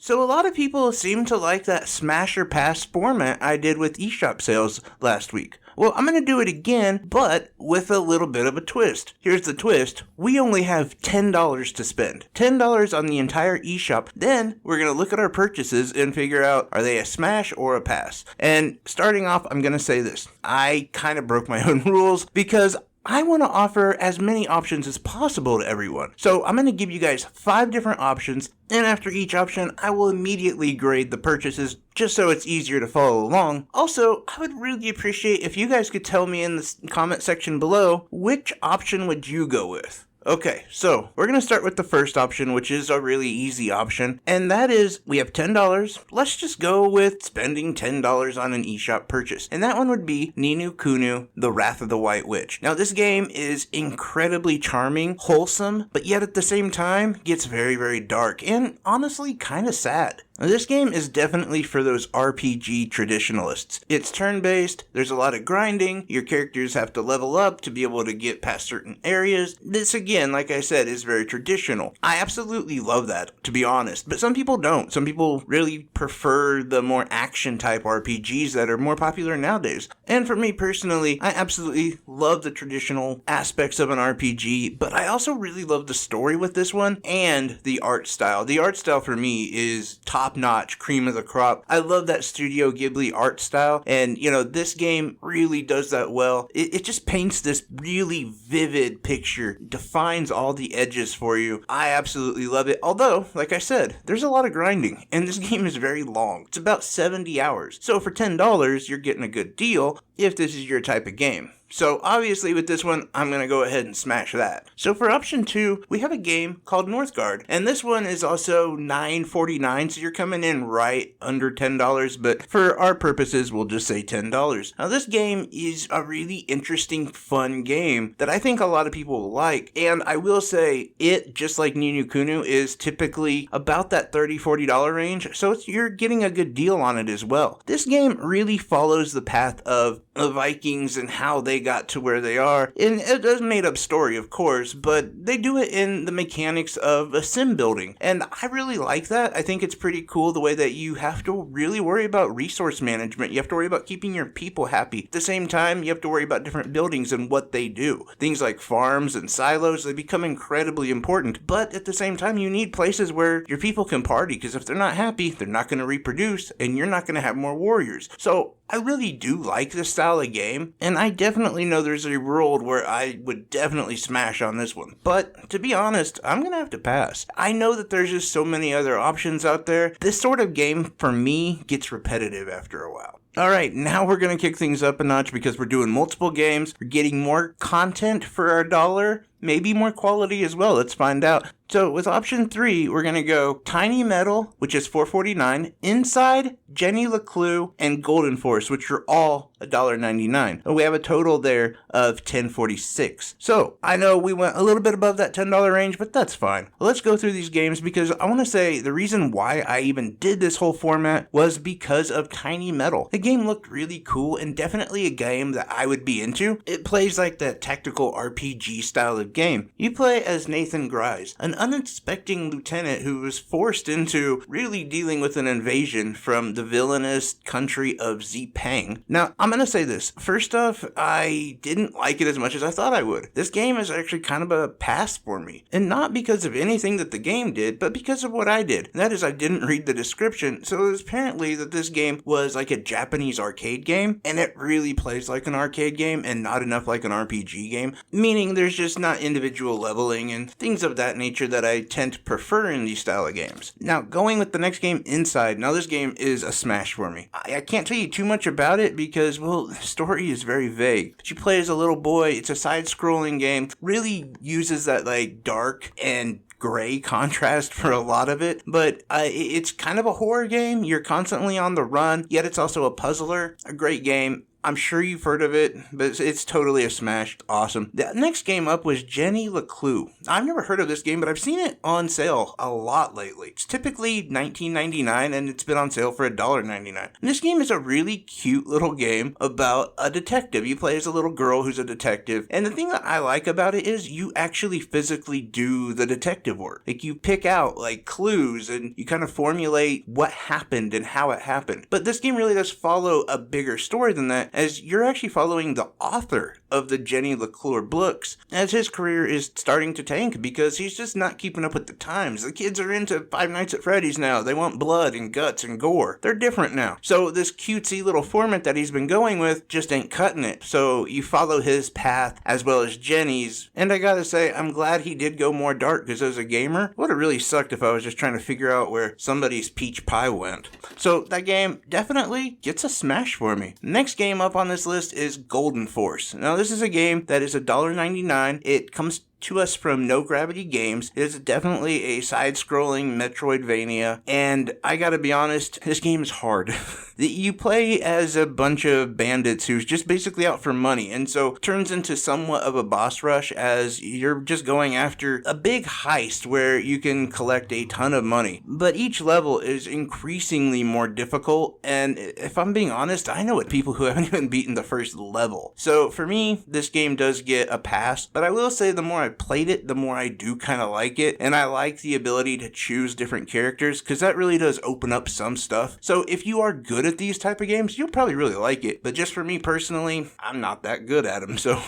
So a lot of people seem to like that smash or pass format I did with eShop sales last week. Well, I'm going to do it again, but with a little bit of a twist. Here's the twist. We only have $10 to spend. $10 on the entire eShop. Then we're going to look at our purchases and figure out, are they a smash or a pass? And starting off, I'm going to say this. I kind of broke my own rules because I want to offer as many options as possible to everyone. So I'm going to give you guys 5 different options, and after each option, I will immediately grade the purchases just so it's easier to follow along. Also, I would really appreciate if you guys could tell me in the comment section below, which option would you go with? Okay, so we're going to start with the first option, which is a really easy option, and that is we have $10. Let's just go with spending $10 on an eShop purchase, and that one would be Ni no Kuni: The Wrath of the White Witch. Now, this game is incredibly charming, wholesome, but yet at the same time gets very, very dark and honestly kind of sad. Now, this game is definitely for those RPG traditionalists. It's turn-based, there's a lot of grinding, your characters have to level up to be able to get past certain areas. This, again, like I said, is very traditional. I absolutely love that, to be honest, but some people don't. Some people really prefer the more action-type RPGs that are more popular nowadays. And for me personally, I absolutely love the traditional aspects of an RPG, but I also really love the story with this one and the art style. The art style for me is top-notch, cream of the crop. I love that Studio Ghibli art style, and this game really does that well. It just paints this really vivid picture, defines all the edges for you. I absolutely love it, although, like I said, there's a lot of grinding, and this game is very long. It's about 70 hours, so for $10, you're getting a good deal if this is your type of game. So obviously with this one, I'm going to go ahead and smash that. So for option 2, we have a game called Northgard. And this one is also $9.49, so you're coming in right under $10. But for our purposes, we'll just say $10. Now this game is a really interesting, fun game that I think a lot of people will like. And I will say, it, just like Ni no Kuni, is typically about that $30, $40 range. So you're getting a good deal on it as well. This game really follows the path of the Vikings and how they got to where they are. And it is a made up story, of course, but they do it in the mechanics of a sim building. And I really like that. I think it's pretty cool the way that you have to really worry about resource management. You have to worry about keeping your people happy. At the same time, you have to worry about different buildings and what they do. Things like farms and silos, they become incredibly important. But at the same time, you need places where your people can party, because if they're not happy, they're not going to reproduce, and you're not going to have more warriors. So I really do like this style of game, and I definitely know there's a world where I would definitely smash on this one. But to be honest, I'm going to have to pass. I know that there's just so many other options out there. This sort of game, for me, gets repetitive after a while. Alright, now we're going to kick things up a notch because we're doing multiple games. We're getting more content for our dollar, maybe more quality as well. Let's find out. So with option 3, we're going to go Tiny Metal, which is $4.49, Inside, Jenny LeClue, and Golden Force, which are all $1.99. We have a total there of $10.46. So I know we went a little bit above that $10 range, but that's fine. Let's go through these games because I want to say the reason why I even did this whole format was because of Tiny Metal. The game looked really cool and definitely a game that I would be into. It plays like that tactical RPG style of game. You play as Nathan Grice, an unsuspecting lieutenant who was forced into really dealing with an invasion from the villainous country of Zepang. Now, I'm going to say this. First off, I didn't like it as much as I thought I would. This game is actually kind of a pass for me. And not because of anything that the game did, but because of what I did. And that is I didn't read the description, so it was apparently that this game was like a Japanese arcade game, and it really plays like an arcade game and not enough like an RPG game, meaning there's just not individual leveling and things of that nature that I tend to prefer in these style of games. Now, going with the next game, Inside. Now, this game is a smash for me. I can't tell you too much about it because, well, the story is very vague. But you play as a little boy. It's a side-scrolling game. Really uses that, like, dark and gray contrast for a lot of it, but it's kind of a horror game. You're constantly on the run, yet it's also a puzzler. A great game. I'm sure you've heard of it, but it's totally a smash. Awesome. The next game up was Jenny LeClue. I've never heard of this game, but I've seen it on sale a lot lately. It's typically $19.99, and it's been on sale for $1.99. And this game is a really cute little game about a detective. You play as a little girl who's a detective, and the thing that I like about it is you actually physically do the detective work. Like, you pick out, like, clues, and you kind of formulate what happened and how it happened. But this game really does follow a bigger story than that, as you're actually following the author of the Jenny LeClue books as his career is starting to tank because he's just not keeping up with the times. The kids are into Five Nights at Freddy's now. They want blood and guts and gore. They're different now. So this cutesy little format that he's been going with just ain't cutting it. So you follow his path as well as Jenny's. And I gotta say, I'm glad he did go more dark because as a gamer, it would have really sucked if I was just trying to figure out where somebody's peach pie went. So that game definitely gets a smash for me. Next game up on this list is Golden Force. Now this is a game that is $1.99. It comes to us from No Gravity Games. It is definitely a side-scrolling Metroidvania, and I gotta be honest, this game is hard. You play as a bunch of bandits who's just basically out for money, and so it turns into somewhat of a boss rush as you're just going after a big heist where you can collect a ton of money. But each level is increasingly more difficult, and if I'm being honest, I know it people who haven't even beaten the first level. So for me, this game does get a pass, but I will say the more I played it, the more I do kind of like it, and I like the ability to choose different characters because that really does open up some stuff. So if you are good at these type of games, you'll probably really like it, but just for me personally, I'm not that good at them, so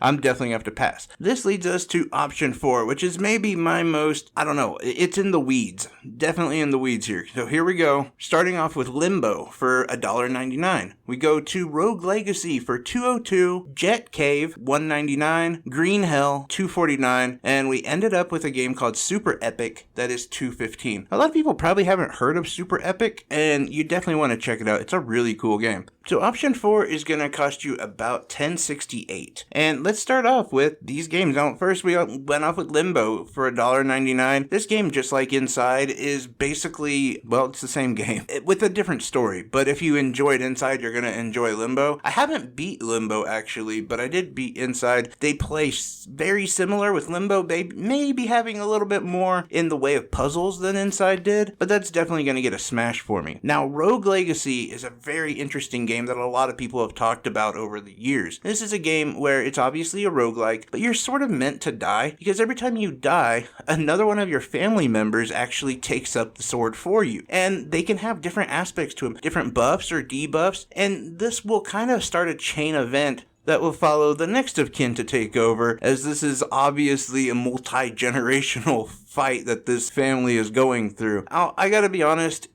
I'm definitely gonna have to pass. This leads us to option 4, which is maybe my most, I don't know, it's in the weeds, definitely in the weeds here. So here we go, starting off with Limbo for $1.99. We go to Rogue Legacy for $2.02, Jet Cave $1.99, Green Hell $2.49, and we ended up with a game called Super Epic that is $2.15. A lot of people probably haven't heard of Super Epic, and you definitely want to check it out. It's a really cool game. So option 4 is going to cost you about $10.68. And let's start off with these games. Now, first we went off with Limbo for $1.99. This game, just like Inside, is basically, well, it's the same game with a different story. But if you enjoyed Inside, you're going to enjoy Limbo. I haven't beat Limbo, actually, but I did beat Inside. They play very similar with Limbo. They may be having a little bit more in the way of puzzles than Inside did, but that's definitely going to get a smash for me. Now, Rogue Legacy is a very interesting game that a lot of people have talked about over the years. This is a game where it's obviously a roguelike, but you're sort of meant to die because every time you die, another one of your family members actually takes up the sword for you. And they can have different aspects to them, different buffs or debuffs, and this will kind of start a chain event that will follow the next of kin to take over, as this is obviously a multi-generational fight that this family is going through. I gotta be honest,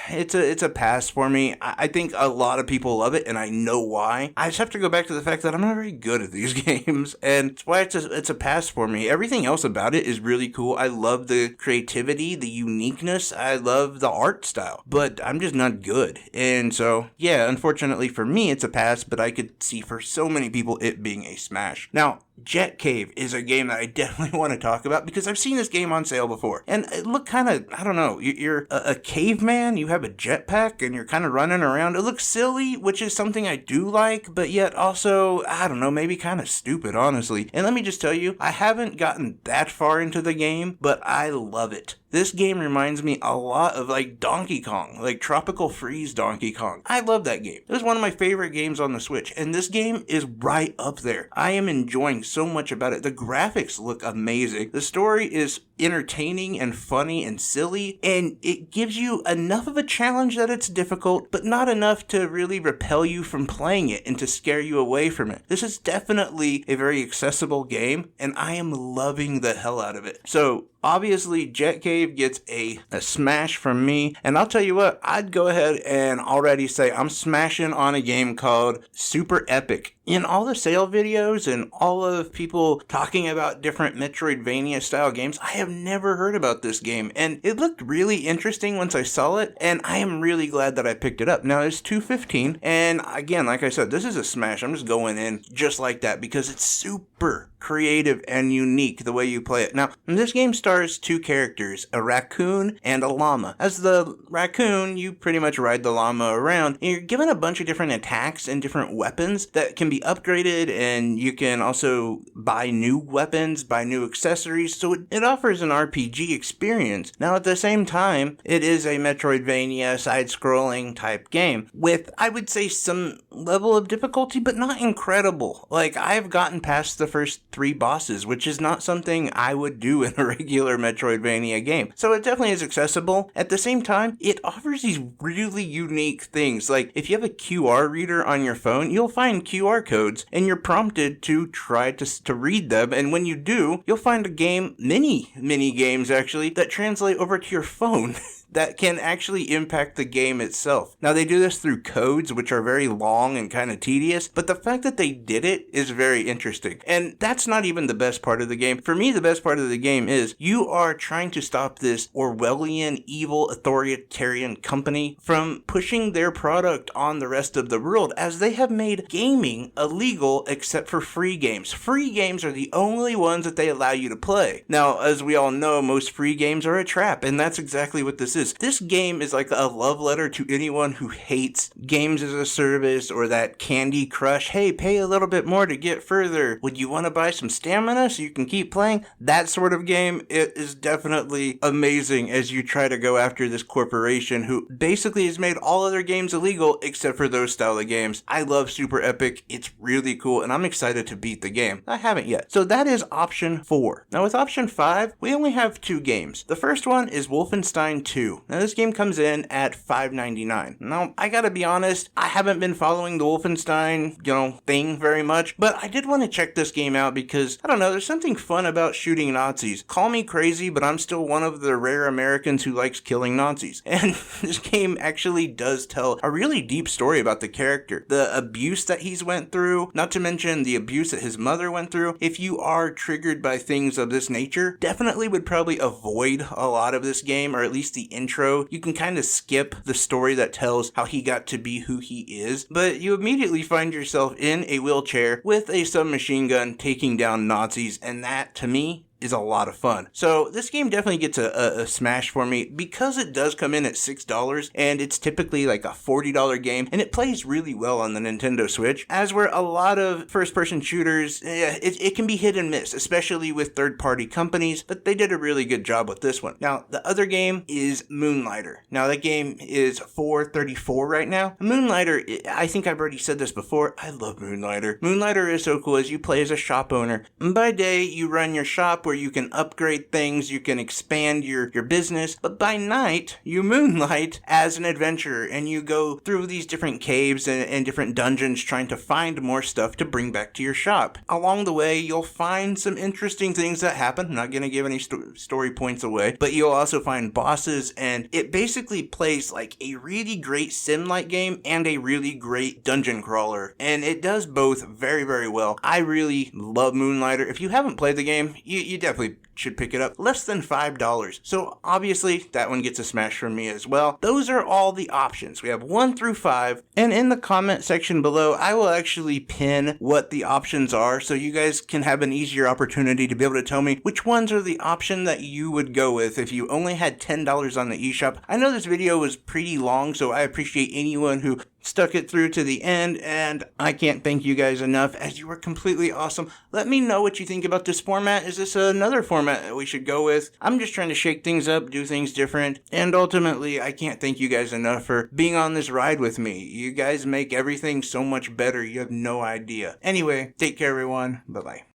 it's a pass for me. I think a lot of people love it, and I know why. I just have to go back to the fact that I'm not very good at these games, and that's why it's a pass for me. Everything else about it is really cool. I love the creativity, the uniqueness. I love the art style, but I'm just not good. And so, yeah, unfortunately for me, it's a pass, but I could see for so many people it being a smash. Now, Jet Cave is a game that I definitely want to talk about because I've seen this game on sale before. And it looked kind of, I don't know, you're a caveman, you have a jetpack, and you're kind of running around. It looks silly, which is something I do like, but yet also, I don't know, maybe kind of stupid, honestly. And let me just tell you, I haven't gotten that far into the game, but I love it. This game reminds me a lot of like Donkey Kong, like Tropical Freeze Donkey Kong. I love that game. It was one of my favorite games on the Switch, and this game is right up there. I am enjoying so much about it. The graphics look amazing. The story is entertaining and funny and silly, and it gives you enough of a challenge that it's difficult, but not enough to really repel you from playing it and to scare you away from it. This is definitely a very accessible game, and I am loving the hell out of it. So, obviously, Jet Cave gets a smash from me, and I'll tell you what, I'd go ahead and already say I'm smashing on a game called Super Epic. in all the sale videos and all of people talking about different Metroidvania style games, I have never heard about this game, and it looked really interesting once I saw it, and I am really glad that I picked it up. Now it's $2.15, and again, like I said, this is a smash. I'm just going in just like that because it's super creative and unique the way you play it. Now, this game stars two characters, a raccoon and a llama. As the raccoon, you pretty much ride the llama around, and you're given a bunch of different attacks and different weapons that can be upgraded, and you can also buy new weapons, buy new accessories, so it offers an RPG experience. Now, at the same time, it is a Metroidvania side-scrolling type game with, I would say, some level of difficulty, but not incredible. Like, I've gotten past the first 3 bosses, which is not something I would do in a regular Metroidvania game. So it definitely is accessible. At the same time, it offers these really unique things. Like, if you have a QR reader on your phone, you'll find QR codes, and you're prompted to try to read them, and when you do, you'll find a game, many games actually, that translate over to your phone. That can actually impact the game itself. Now, they do this through codes, which are very long and kind of tedious, but the fact that they did it is very interesting. And that's not even the best part of the game. For me, the best part of the game is you are trying to stop this Orwellian, evil, authoritarian company from pushing their product on the rest of the world, as they have made gaming illegal except for free games. Free games are the only ones that they allow you to play. Now, as we all know, most free games are a trap, and that's exactly what this is. This game is like a love letter to anyone who hates games as a service or that Candy Crush, hey, pay a little bit more to get further. Would you want to buy some stamina so you can keep playing? That sort of game, it is definitely amazing as you try to go after this corporation who basically has made all other games illegal except for those style of games. I love Super Epic. It's really cool, and I'm excited to beat the game. I haven't yet. So that is option 4. Now with option 5, we only have 2 games. The first one is Wolfenstein 2. Now this game comes in at $5.99. Now I gotta be honest, I haven't been following the Wolfenstein, thing very much, but I did want to check this game out because, I don't know, there's something fun about shooting Nazis. Call me crazy, but I'm still one of the rare Americans who likes killing Nazis. And this game actually does tell a really deep story about the character. The abuse that he's went through, not to mention the abuse that his mother went through. If you are triggered by things of this nature, definitely would probably avoid a lot of this game, or at least the intro. You can kind of skip the story that tells how he got to be who he is, but you immediately find yourself in a wheelchair with a submachine gun taking down Nazis, and that, to me, is a lot of fun. So this game definitely gets a smash for me because it does come in at $6 and it's typically like a $40 game, and it plays really well on the Nintendo Switch, as where a lot of first-person shooters, it can be hit and miss, especially with third-party companies, but they did a really good job with this one. Now, the other game is Moonlighter. Now, that game is $4.34 right now. Moonlighter, I think I've already said this before, I love Moonlighter. Moonlighter is so cool as you play as a shop owner. And by day, you run your shop where you can upgrade things, you can expand your business, but by night, you moonlight as an adventurer, and you go through these different caves and different dungeons trying to find more stuff to bring back to your shop. Along the way, you'll find some interesting things that happen. I'm not going to give any story points away, but you'll also find bosses, and it basically plays like a really great sim-like game and a really great dungeon crawler, and it does both very, very well. I really love Moonlighter. If you haven't played the game, you definitely should pick it up. Less than $5. So obviously that one gets a smash from me as well. Those are all the options. We have 1 through 5. And in the comment section below, I will actually pin what the options are so you guys can have an easier opportunity to be able to tell me which ones are the option that you would go with if you only had $10 on the eShop. I know this video was pretty long, so I appreciate anyone who stuck it through to the end, and I can't thank you guys enough, as you were completely awesome. Let me know what you think about this format. Is this another format that we should go with? I'm just trying to shake things up, do things different, and ultimately, I can't thank you guys enough for being on this ride with me. You guys make everything so much better, you have no idea. Anyway, take care everyone, bye-bye.